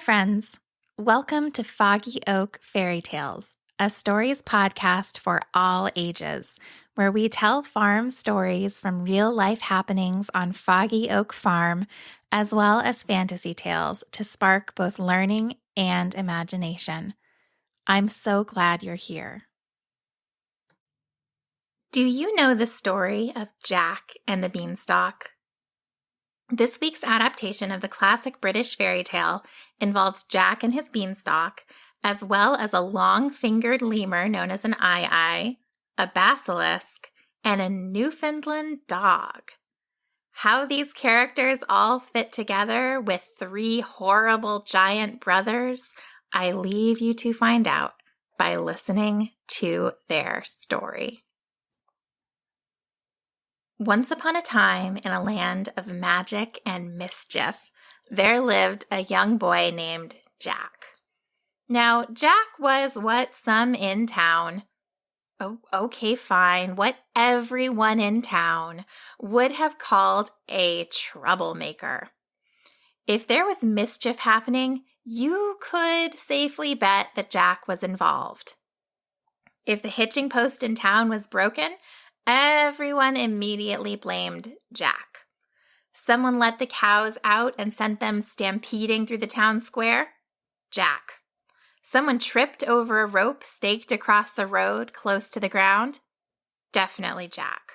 friends. Welcome to Foggy Oak Fairy Tales, a stories podcast for all ages, where we tell farm stories from real-life happenings on Foggy Oak Farm, as well as fantasy tales to spark both learning and imagination. I'm so glad you're here. Do you know the story of Jack and the Beanstalk? This week's adaptation of the classic British fairy tale involves Jack and his beanstalk, as well as a long-fingered lemur known as an eye, a basilisk, and a Newfoundland dog. How these characters all fit together with three horrible giant brothers, I leave you to find out by listening to their story. Once upon a time, in a land of magic and mischief, there lived a young boy named Jack. Now, Jack was what some in town, what everyone in town would have called a troublemaker. If there was mischief happening, you could safely bet that Jack was involved. If the hitching post in town was broken, everyone immediately blamed Jack. Someone let the cows out and sent them stampeding through the town square? Jack. Someone tripped over a rope staked across the road close to the ground? Definitely Jack.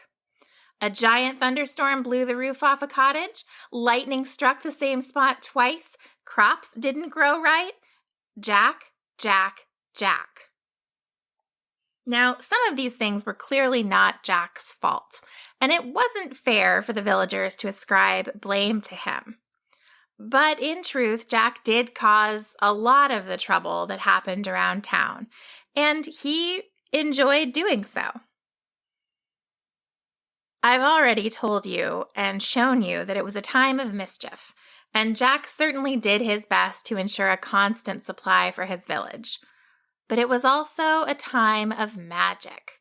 A giant thunderstorm blew the roof off a cottage? Lightning struck the same spot twice? Crops didn't grow right? Jack, Jack, Jack. Now, some of these things were clearly not Jack's fault, and it wasn't fair for the villagers to ascribe blame to him. But in truth, Jack did cause a lot of the trouble that happened around town, and he enjoyed doing so. I've already told you and shown you that it was a time of mischief, and Jack certainly did his best to ensure a constant supply for his village. But it was also a time of magic.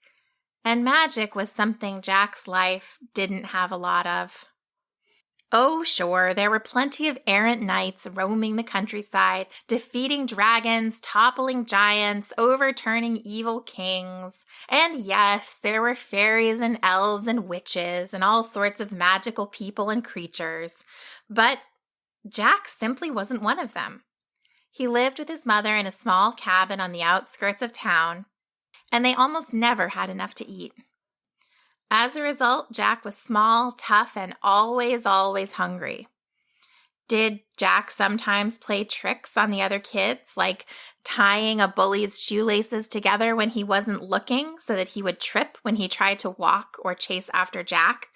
And magic was something Jack's life didn't have a lot of. Oh, sure, there were plenty of errant knights roaming the countryside, defeating dragons, toppling giants, overturning evil kings. And yes, there were fairies and elves and witches and all sorts of magical people and creatures. But Jack simply wasn't one of them. He lived with his mother in a small cabin on the outskirts of town, and they almost never had enough to eat. As a result, Jack was small, tough, and always hungry. Did Jack sometimes play tricks on the other kids, like tying a bully's shoelaces together when he wasn't looking so that he would trip when he tried to walk or chase after Jack?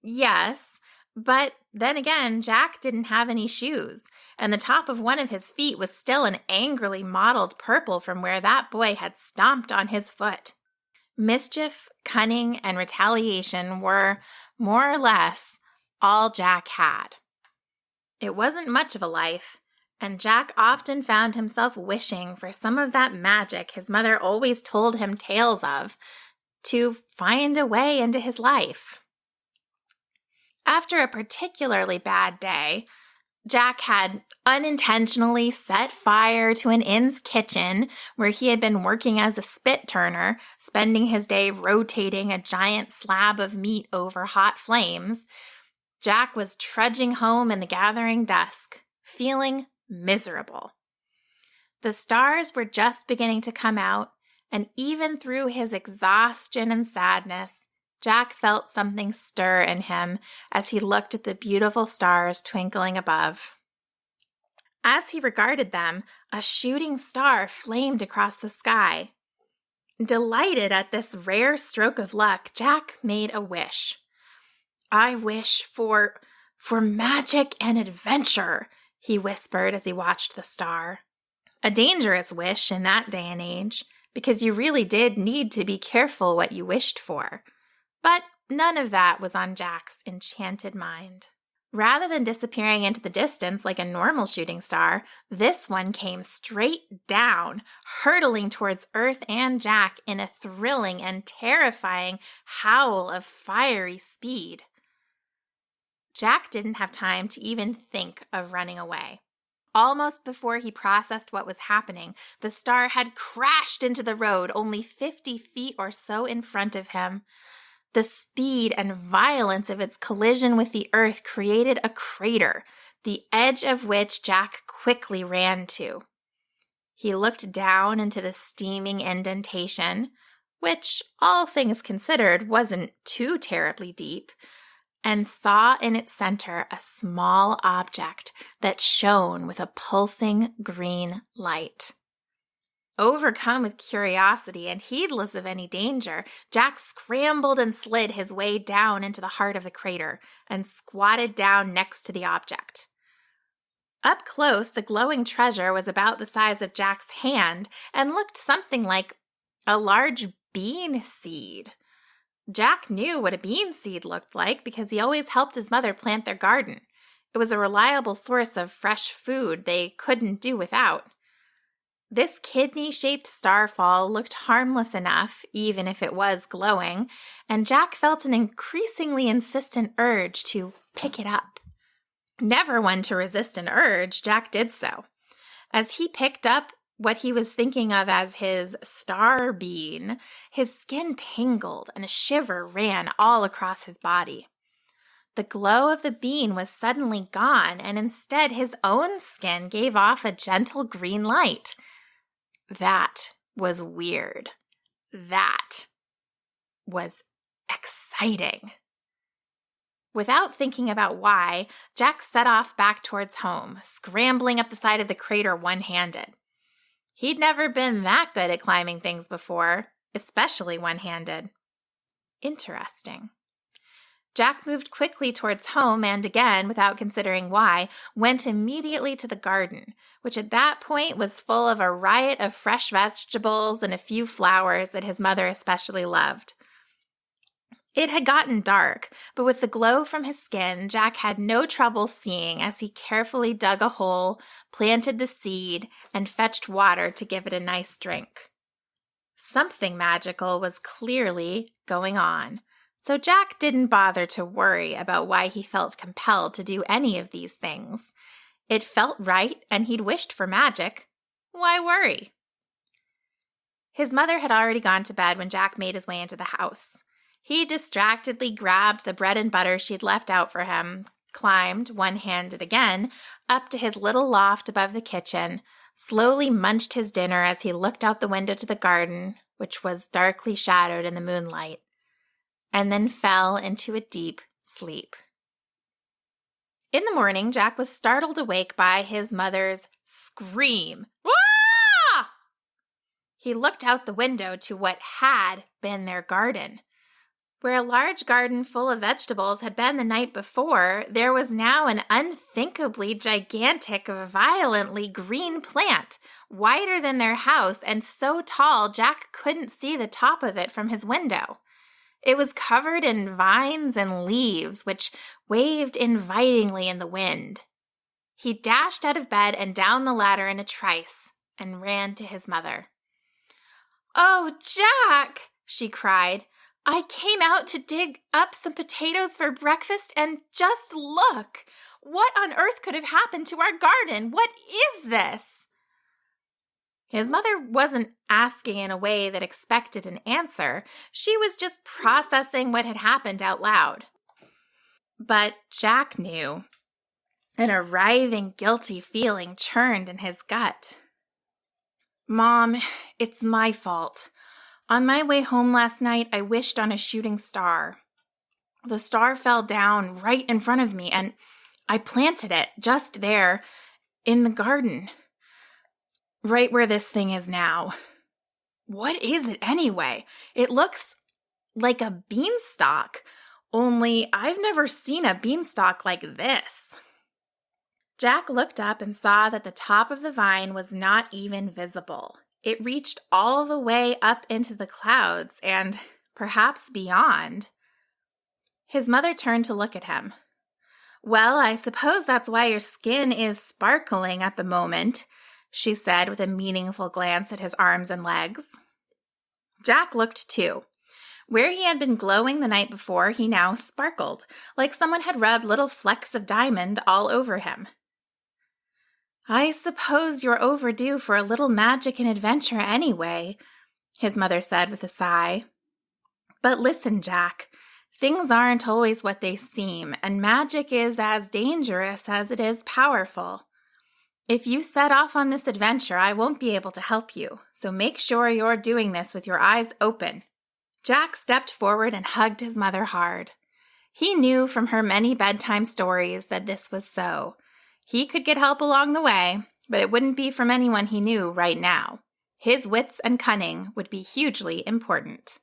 Yes, but then again, Jack didn't have any shoes, and the top of one of his feet was still an angrily mottled purple from where that boy had stomped on his foot. Mischief, cunning, and retaliation were, more or less, all Jack had. It wasn't much of a life, and Jack often found himself wishing for some of that magic his mother always told him tales of to find a way into his life. After a particularly bad day, Jack had unintentionally set fire to an inn's kitchen where he had been working as a spit turner, spending his day rotating a giant slab of meat over hot flames. Jack was trudging home in the gathering dusk, feeling miserable. The stars were just beginning to come out, and even through his exhaustion and sadness, Jack felt something stir in him as he looked at the beautiful stars twinkling above. As he regarded them, a shooting star flamed across the sky. Delighted at this rare stroke of luck, Jack made a wish. "I wish for magic and adventure," he whispered as he watched the star. A dangerous wish in that day and age, because you really did need to be careful what you wished for. But none of that was on Jack's enchanted mind. Rather than disappearing into the distance like a normal shooting star, this one came straight down, hurtling towards Earth and Jack in a thrilling and terrifying howl of fiery speed. Jack didn't have time to even think of running away. Almost before he processed what was happening, the star had crashed into the road only 50 feet or so in front of him. The speed and violence of its collision with the earth created a crater, the edge of which Jack quickly ran to. He looked down into the steaming indentation, which, all things considered, wasn't too terribly deep, and saw in its center a small object that shone with a pulsing green light. Overcome with curiosity and heedless of any danger, Jack scrambled and slid his way down into the heart of the crater and squatted down next to the object. Up close, the glowing treasure was about the size of Jack's hand and looked something like a large bean seed. Jack knew what a bean seed looked like because he always helped his mother plant their garden. It was a reliable source of fresh food they couldn't do without. This kidney-shaped starfall looked harmless enough, even if it was glowing, and Jack felt an increasingly insistent urge to pick it up. Never one to resist an urge, Jack did so. As he picked up what he was thinking of as his star bean, his skin tingled and a shiver ran all across his body. The glow of the bean was suddenly gone, and instead his own skin gave off a gentle green light. That was weird. That was exciting. Without thinking about why, Jack set off back towards home, scrambling up the side of the crater one-handed. He'd never been that good at climbing things before, especially one-handed. Interesting. Jack moved quickly towards home and again, without considering why, went immediately to the garden, which at that point was full of a riot of fresh vegetables and a few flowers that his mother especially loved. It had gotten dark, but with the glow from his skin, Jack had no trouble seeing as he carefully dug a hole, planted the seed, and fetched water to give it a nice drink. Something magical was clearly going on, so Jack didn't bother to worry about why he felt compelled to do any of these things. It felt right, and he'd wished for magic. Why worry? His mother had already gone to bed when Jack made his way into the house. He distractedly grabbed the bread and butter she'd left out for him, climbed, one-handed again, up to his little loft above the kitchen, slowly munched his dinner as he looked out the window to the garden, which was darkly shadowed in the moonlight, and then fell into a deep sleep. In the morning, Jack was startled awake by his mother's scream. "Ah!" He looked out the window to what had been their garden. Where a large garden full of vegetables had been the night before, there was now an unthinkably gigantic, violently green plant, wider than their house and so tall Jack couldn't see the top of it from his window. It was covered in vines and leaves, which waved invitingly in the wind. He dashed out of bed and down the ladder in a trice and ran to his mother. "Oh, Jack!" she cried. "I came out to dig up some potatoes for breakfast and just look! What on earth could have happened to our garden? What is this?" His mother wasn't asking in a way that expected an answer. She was just processing what had happened out loud. But Jack knew. An writhing, guilty feeling churned in his gut. "Mom, it's my fault. On my way home last night, I wished on a shooting star. The star fell down right in front of me, and I planted it just there in the garden, right where this thing is now. What is it anyway? It looks like a beanstalk, only I've never seen a beanstalk like this." Jack looked up and saw that the top of the vine was not even visible. It reached all the way up into the clouds and perhaps beyond. His mother turned to look at him. "Well, I suppose that's why your skin is sparkling at the moment," she said with a meaningful glance at his arms and legs. Jack looked too. Where he had been glowing the night before, he now sparkled, like someone had rubbed little flecks of diamond all over him. "I suppose you're overdue for a little magic and adventure anyway," his mother said with a sigh. "But listen, Jack, things aren't always what they seem, and magic is as dangerous as it is powerful. If you set off on this adventure, I won't be able to help you, so make sure you're doing this with your eyes open." Jack stepped forward and hugged his mother hard. He knew from her many bedtime stories that this was so. He could get help along the way, but it wouldn't be from anyone he knew right now. His wits and cunning would be hugely important.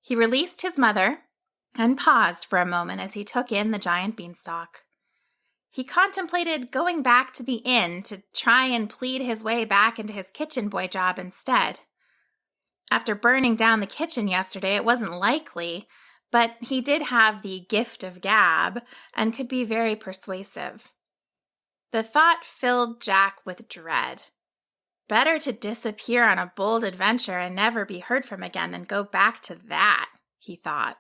He released his mother and paused for a moment as he took in the giant beanstalk. He contemplated going back to the inn to try and plead his way back into his kitchen boy job instead. After burning down the kitchen yesterday, it wasn't likely, but he did have the gift of gab and could be very persuasive. The thought filled Jack with dread. Better to disappear on a bold adventure and never be heard from again than go back to that, he thought.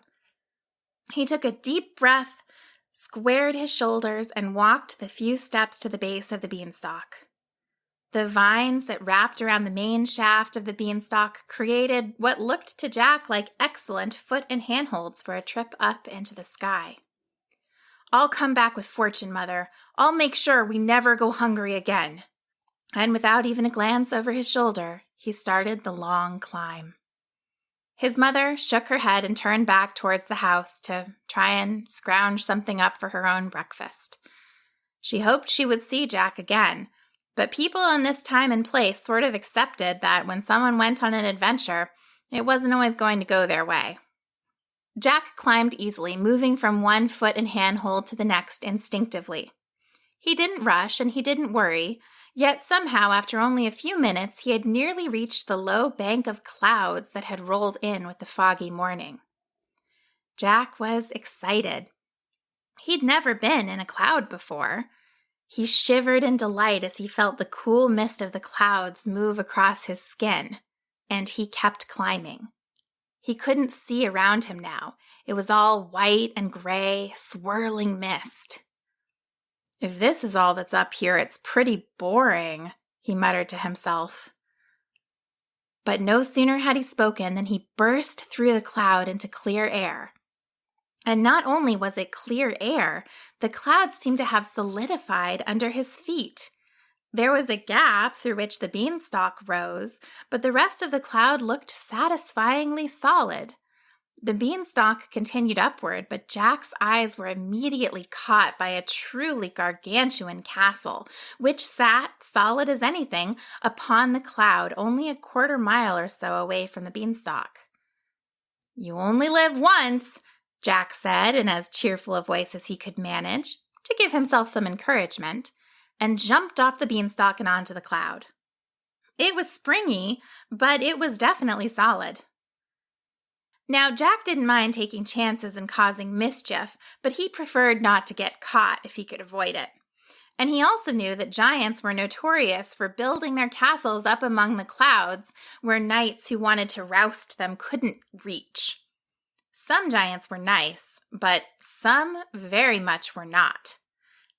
He took a deep breath, squared his shoulders, and walked the few steps to the base of the beanstalk. The vines that wrapped around the main shaft of the beanstalk created what looked to Jack like excellent foot and handholds for a trip up into the sky. "I'll come back with fortune, Mother. I'll make sure we never go hungry again." And without even a glance over his shoulder, he started the long climb. His mother shook her head and turned back towards the house to try and scrounge something up for her own breakfast. She hoped she would see Jack again, but people in this time and place sort of accepted that when someone went on an adventure, it wasn't always going to go their way. Jack climbed easily, moving from one foot and handhold to the next instinctively. He didn't rush and he didn't worry, yet somehow after only a few minutes he had nearly reached the low bank of clouds that had rolled in with the foggy morning. Jack was excited. He'd never been in a cloud before. He shivered in delight as he felt the cool mist of the clouds move across his skin, and he kept climbing. He couldn't see around him now. It was all white and gray, swirling mist. "If this is all that's up here, it's pretty boring," he muttered to himself. But no sooner had he spoken than he burst through the cloud into clear air. And not only was it clear air, the clouds seemed to have solidified under his feet. There was a gap through which the beanstalk rose, but the rest of the cloud looked satisfyingly solid. The beanstalk continued upward, but Jack's eyes were immediately caught by a truly gargantuan castle, which sat, solid as anything, upon the cloud only a quarter mile or so away from the beanstalk. "You only live once," Jack said in as cheerful a voice as he could manage, to give himself some encouragement, and jumped off the beanstalk and onto the cloud. It was springy, but it was definitely solid. Now, Jack didn't mind taking chances and causing mischief, but he preferred not to get caught if he could avoid it. And he also knew that giants were notorious for building their castles up among the clouds where knights who wanted to roust them couldn't reach. Some giants were nice, but some very much were not.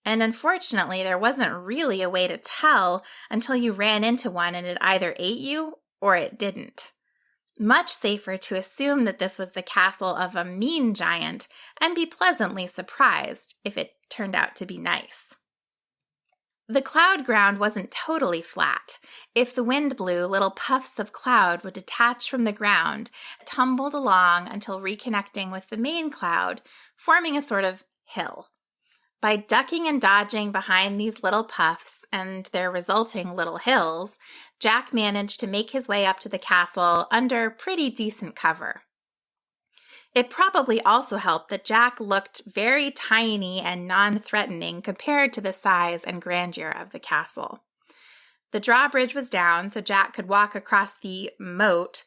And unfortunately, there wasn't really a way to tell until you ran into one and it either ate you or it didn't. Much safer to assume that this was the castle of a mean giant and be pleasantly surprised if it turned out to be nice. The cloud ground wasn't totally flat. If the wind blew, little puffs of cloud would detach from the ground, tumbled along until reconnecting with the main cloud, forming a sort of hill. By ducking and dodging behind these little puffs and their resulting little hills, Jack managed to make his way up to the castle under pretty decent cover. It probably also helped that Jack looked very tiny and non-threatening compared to the size and grandeur of the castle. The drawbridge was down, so Jack could walk across the moat,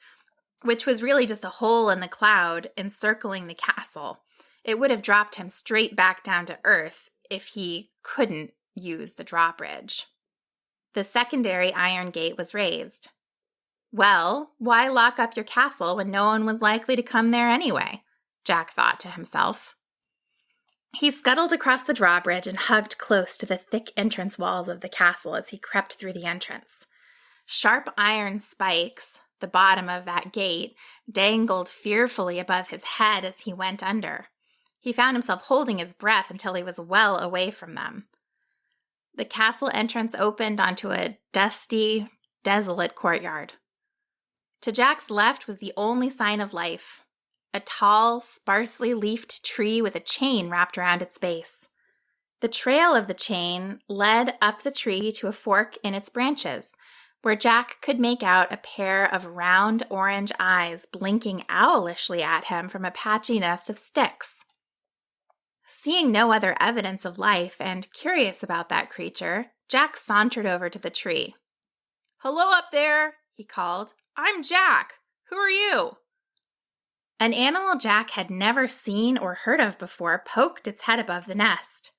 which was really just a hole in the cloud encircling the castle. It would have dropped him straight back down to earth if he couldn't use the drawbridge. The secondary iron gate was raised. Well, why lock up your castle when no one was likely to come there anyway? Jack thought to himself. He scuttled across the drawbridge and hugged close to the thick entrance walls of the castle as he crept through the entrance. Sharp iron spikes, the bottom of that gate, dangled fearfully above his head as he went under. He found himself holding his breath until he was well away from them. The castle entrance opened onto a dusty, desolate courtyard. To Jack's left was the only sign of life, a tall, sparsely leafed tree with a chain wrapped around its base. The trail of the chain led up the tree to a fork in its branches, where Jack could make out a pair of round orange eyes blinking owlishly at him from a patchy nest of sticks. Seeing no other evidence of life and curious about that creature, Jack sauntered over to the tree. "Hello up there," he called. "I'm Jack. Who are you?" An animal Jack had never seen or heard of before poked its head above the nest.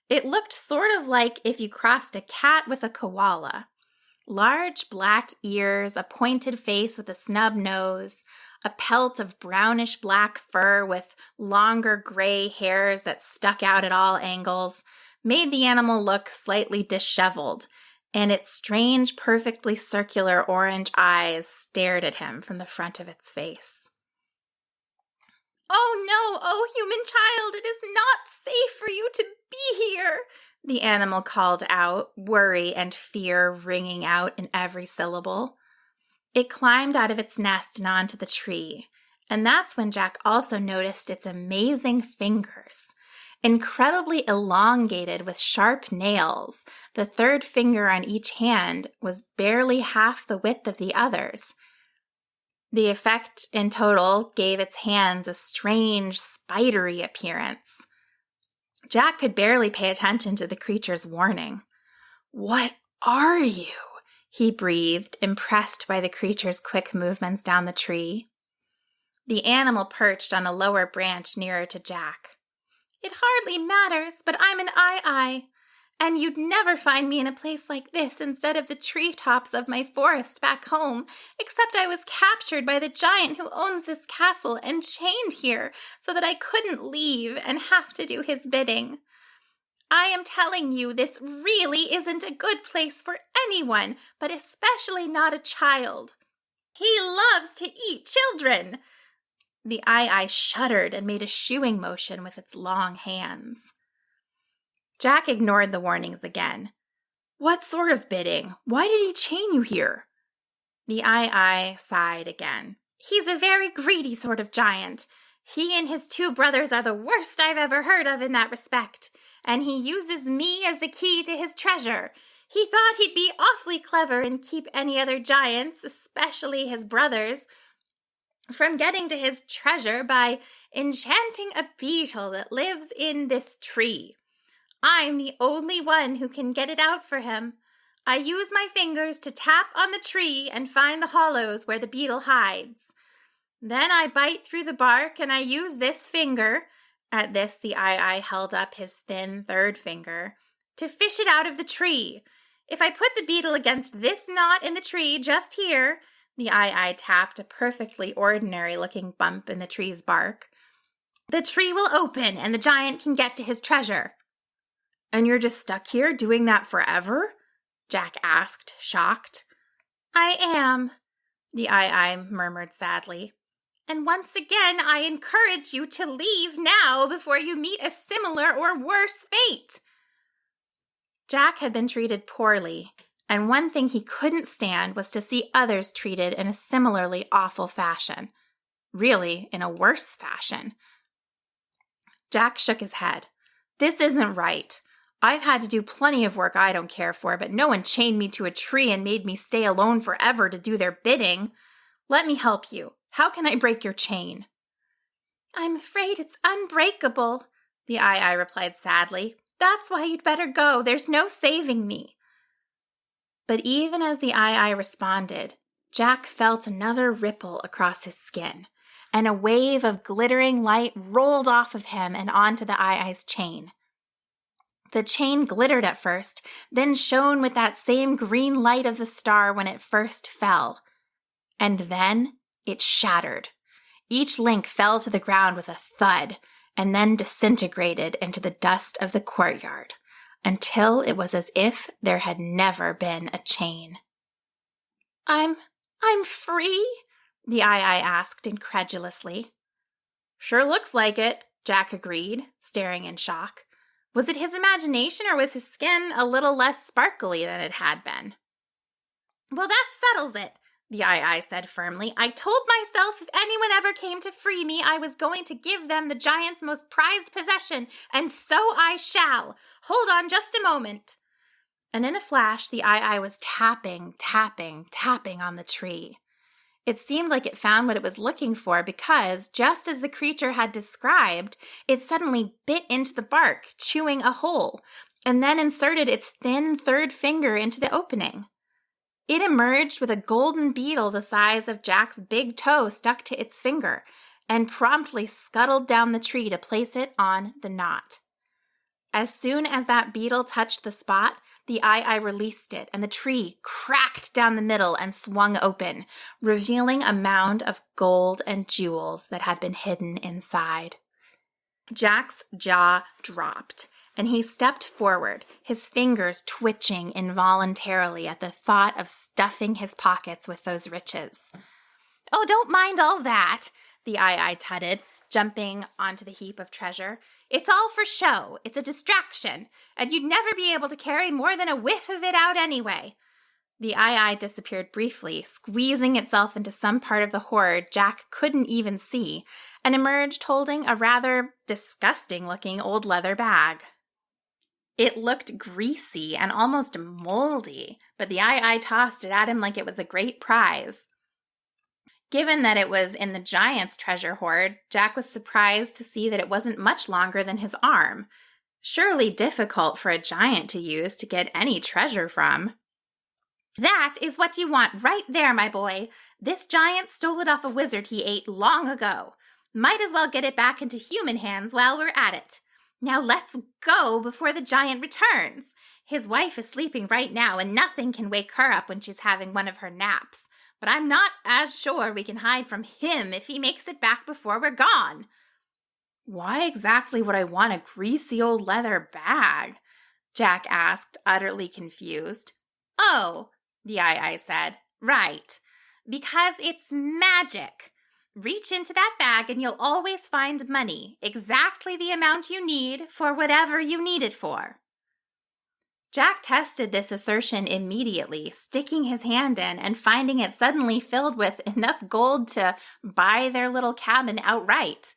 It looked sort of like if you crossed a cat with a koala. Large black ears, a pointed face with a snub nose, a pelt of brownish black fur with longer gray hairs that stuck out at all angles, made the animal look slightly disheveled, and its strange, perfectly circular orange eyes stared at him from the front of its face. "Oh no, oh human child, it is not safe for you to be here," the animal called out, worry and fear ringing out in every syllable. It climbed out of its nest and onto the tree, and that's when Jack also noticed its amazing fingers. Incredibly elongated with sharp nails, the third finger on each hand was barely half the width of the others. The effect in total gave its hands a strange, spidery appearance. Jack could barely pay attention to the creature's warning. "What are you?" he breathed, impressed by the creature's quick movements down the tree. The animal perched on a lower branch nearer to Jack. "It hardly matters, but I'm an eye-eye, and you'd never find me in a place like this instead of the treetops of my forest back home, except I was captured by the giant who owns this castle and chained here so that I couldn't leave and have to do his bidding. I am telling you, this really isn't a good place for anyone, but especially not a child. He loves to eat children." The eye shuddered and made a shooing motion with its long hands. Jack ignored the warnings again. "What sort of bidding? Why did he chain you here?" The eye sighed again. "He's a very greedy sort of giant. He and his two brothers are the worst I've ever heard of in that respect, and he uses me as the key to his treasure. He thought he'd be awfully clever and keep any other giants, especially his brothers, from getting to his treasure by enchanting a beetle that lives in this tree. I'm the only one who can get it out for him. I use my fingers to tap on the tree and find the hollows where the beetle hides. Then I bite through the bark and I use this finger," at this the eye held up his thin third finger, "to fish it out of the tree. If I put the beetle against this knot in the tree just here," the eye tapped a perfectly ordinary-looking bump in the tree's bark, "the tree will open and the giant can get to his treasure." "And you're just stuck here doing that forever?" Jack asked, shocked. "I am," the eye murmured sadly. "And once again I encourage you to leave now before you meet a similar or worse fate." Jack had been treated poorly, and one thing he couldn't stand was to see others treated in a similarly awful fashion. Really, in a worse fashion. Jack shook his head. "This isn't right. I've had to do plenty of work I don't care for, but no one chained me to a tree and made me stay alone forever to do their bidding. Let me help you. How can I break your chain?" "I'm afraid it's unbreakable," the eye replied sadly. "That's why you'd better go. There's no saving me." But even as the eye responded, Jack felt another ripple across his skin, and a wave of glittering light rolled off of him and onto the eye's chain. The chain glittered at first, then shone with that same green light of the star when it first fell. And then it shattered. Each link fell to the ground with a thud, and then disintegrated into the dust of the courtyard until it was as if there had never been a chain. I'm free?" the Eye asked incredulously. "Sure looks like it," Jack agreed, staring in shock. Was it his imagination, or was his skin a little less sparkly than it had been? "Well, that settles it," the Eye said firmly. "I told myself if anyone ever came to free me, I was going to give them the giant's most prized possession, and so I shall. Hold on just a moment." And in a flash, the Eye was tapping on the tree. It seemed like it found what it was looking for because, just as the creature had described, it suddenly bit into the bark, chewing a hole, and then inserted its thin third finger into the opening. It emerged with a golden beetle the size of Jack's big toe stuck to its finger, and promptly scuttled down the tree to place it on the knot. As soon as that beetle touched the spot, the Eye released it, and the tree cracked down the middle and swung open, revealing a mound of gold and jewels that had been hidden inside. Jack's jaw dropped, and he stepped forward, his fingers twitching involuntarily at the thought of stuffing his pockets with those riches. "Oh, don't mind all that," the Eye tutted, jumping onto the heap of treasure. "It's all for show. It's a distraction, and you'd never be able to carry more than a whiff of it out anyway." The Eye disappeared briefly, squeezing itself into some part of the hoard Jack couldn't even see, and emerged holding a rather disgusting-looking old leather bag. It looked greasy and almost moldy, but the Eye tossed it at him like it was a great prize. Given that it was in the giant's treasure hoard, Jack was surprised to see that it wasn't much longer than his arm. Surely difficult for a giant to use to get any treasure from. "That is what you want right there, my boy. This giant stole it off a wizard he ate long ago. Might as well get it back into human hands while we're at it. Now let's go before the giant returns. His wife is sleeping right now, and nothing can wake her up when she's having one of her naps. But I'm not as sure we can hide from him if he makes it back before we're gone." "Why exactly would I want a greasy old leather bag?" Jack asked, utterly confused. "Oh," the Eye said, "right. Because it's magic. Reach into that bag and you'll always find money, exactly the amount you need for whatever you need it for." Jack tested this assertion immediately, sticking his hand in and finding it suddenly filled with enough gold to buy their little cabin outright.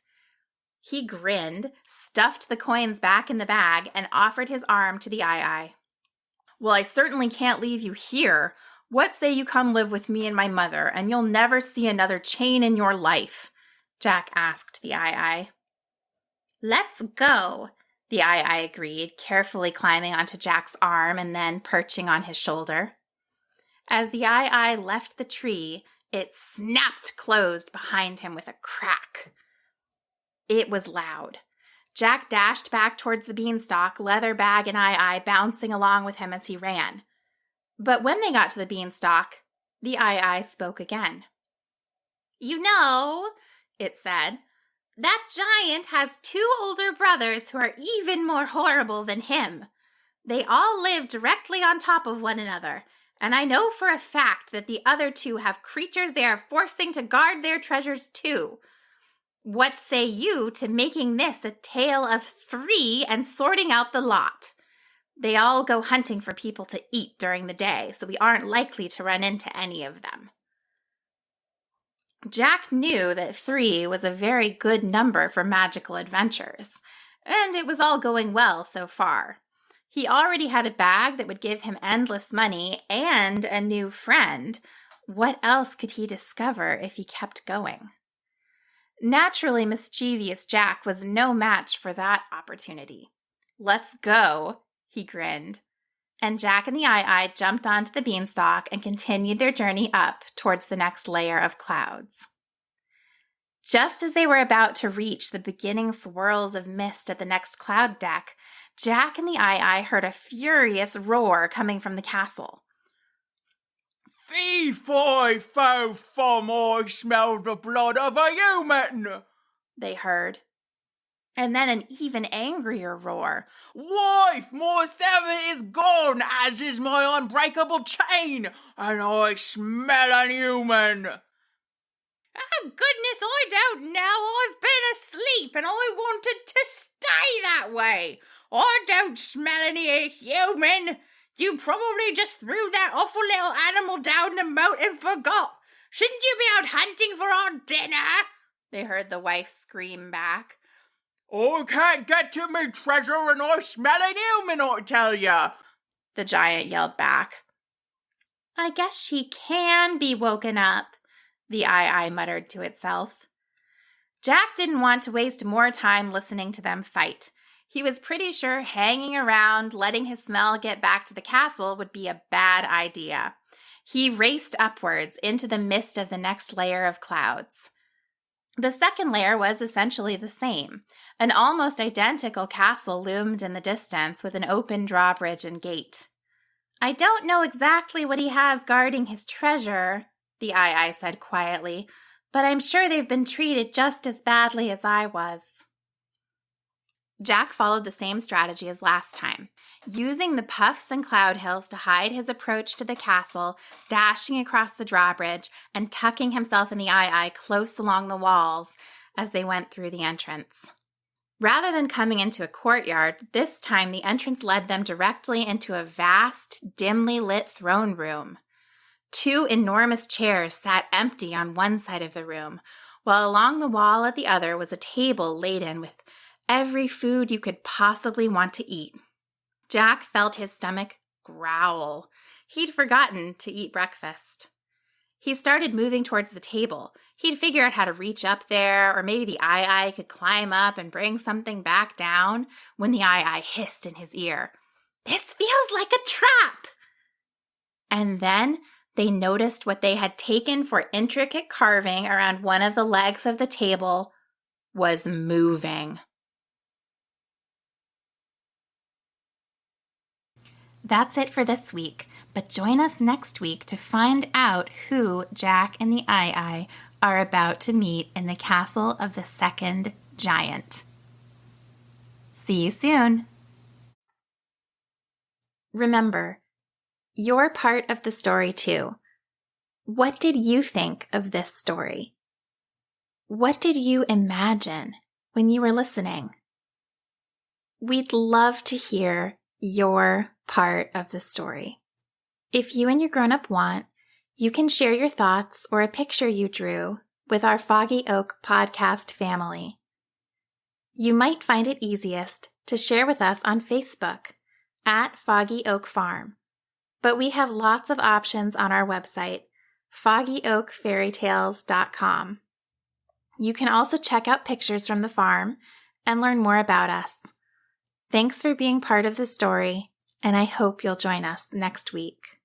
He grinned, stuffed the coins back in the bag, and offered his arm to the Eye. "Well, I certainly can't leave you here. What say you come live with me and my mother, and you'll never see another chain in your life?" Jack asked the Eye. "Let's go," the Eye agreed, carefully climbing onto Jack's arm and then perching on his shoulder. As the Eye left the tree, it snapped closed behind him with a crack. It was loud. Jack dashed back towards the beanstalk, leather bag and Eye bouncing along with him as he ran. But when they got to the beanstalk, the Eye spoke again. "You know," it said, "that giant has 2 older brothers who are even more horrible than him. They all live directly on top of one another, and I know for a fact that the other 2 have creatures they are forcing to guard their treasures too. What say you to making this a tale of 3 and sorting out the lot? They all go hunting for people to eat during the day, so we aren't likely to run into any of them." Jack knew that 3 was a very good number for magical adventures, and it was all going well so far. He already had a bag that would give him endless money and a new friend. What else could he discover if he kept going? Naturally mischievous Jack was no match for that opportunity. "Let's go," he grinned. And Jack and the Eye jumped onto the beanstalk and continued their journey up towards the next layer of clouds. Just as they were about to reach the beginning swirls of mist at the next cloud deck, Jack and the Eye heard a furious roar coming from the castle. "Fee, fi, fo, fum, I smell the blood of a human," they heard. And then an even angrier roar. "Wife, my servant is gone, as is my unbreakable chain, and I smell an human." "Oh, goodness, I don't know. I've been asleep and I wanted to stay that way. I don't smell any human. You probably just threw that awful little animal down the moat and forgot. Shouldn't you be out hunting for our dinner?" they heard the wife scream back. "I can't get to me treasure and I smell an human, I tell ya," the giant yelled back. "I guess she can be woken up," the eye muttered to itself. Jack didn't want to waste more time listening to them fight. He was pretty sure hanging around, letting his smell get back to the castle would be a bad idea. He raced upwards into the mist of the next layer of clouds. The second layer was essentially the same. An almost identical castle loomed in the distance with an open drawbridge and gate. "I don't know exactly what he has guarding his treasure," the eye said quietly, "but I'm sure they've been treated just as badly as I was." Jack followed the same strategy as last time, using the puffs and cloud hills to hide his approach to the castle, dashing across the drawbridge and tucking himself in the eye close along the walls as they went through the entrance. Rather than coming into a courtyard, this time the entrance led them directly into a vast, dimly lit throne room. 2 enormous chairs sat empty on one side of the room, while along the wall at the other was a table laden with every food you could possibly want to eat. Jack felt his stomach growl. He'd forgotten to eat breakfast. He started moving towards the table. He'd figure out how to reach up there, or maybe the eye could climb up and bring something back down, when the eye hissed in his ear, "This feels like a trap!" And then they noticed what they had taken for intricate carving around one of the legs of the table was moving. That's it for this week, but join us next week to find out who Jack and the eye are about to meet in the castle of the second giant. See you soon! Remember, you're part of the story too. What did you think of this story? What did you imagine when you were listening? We'd love to hear your part of the story. If you and your grown-up want, you can share your thoughts or a picture you drew with our Foggy Oak podcast family. You might find it easiest to share with us on Facebook at Foggy Oak Farm, but we have lots of options on our website, foggyoakfairytales.com. You can also check out pictures from the farm and learn more about us. Thanks for being part of the story, and I hope you'll join us next week.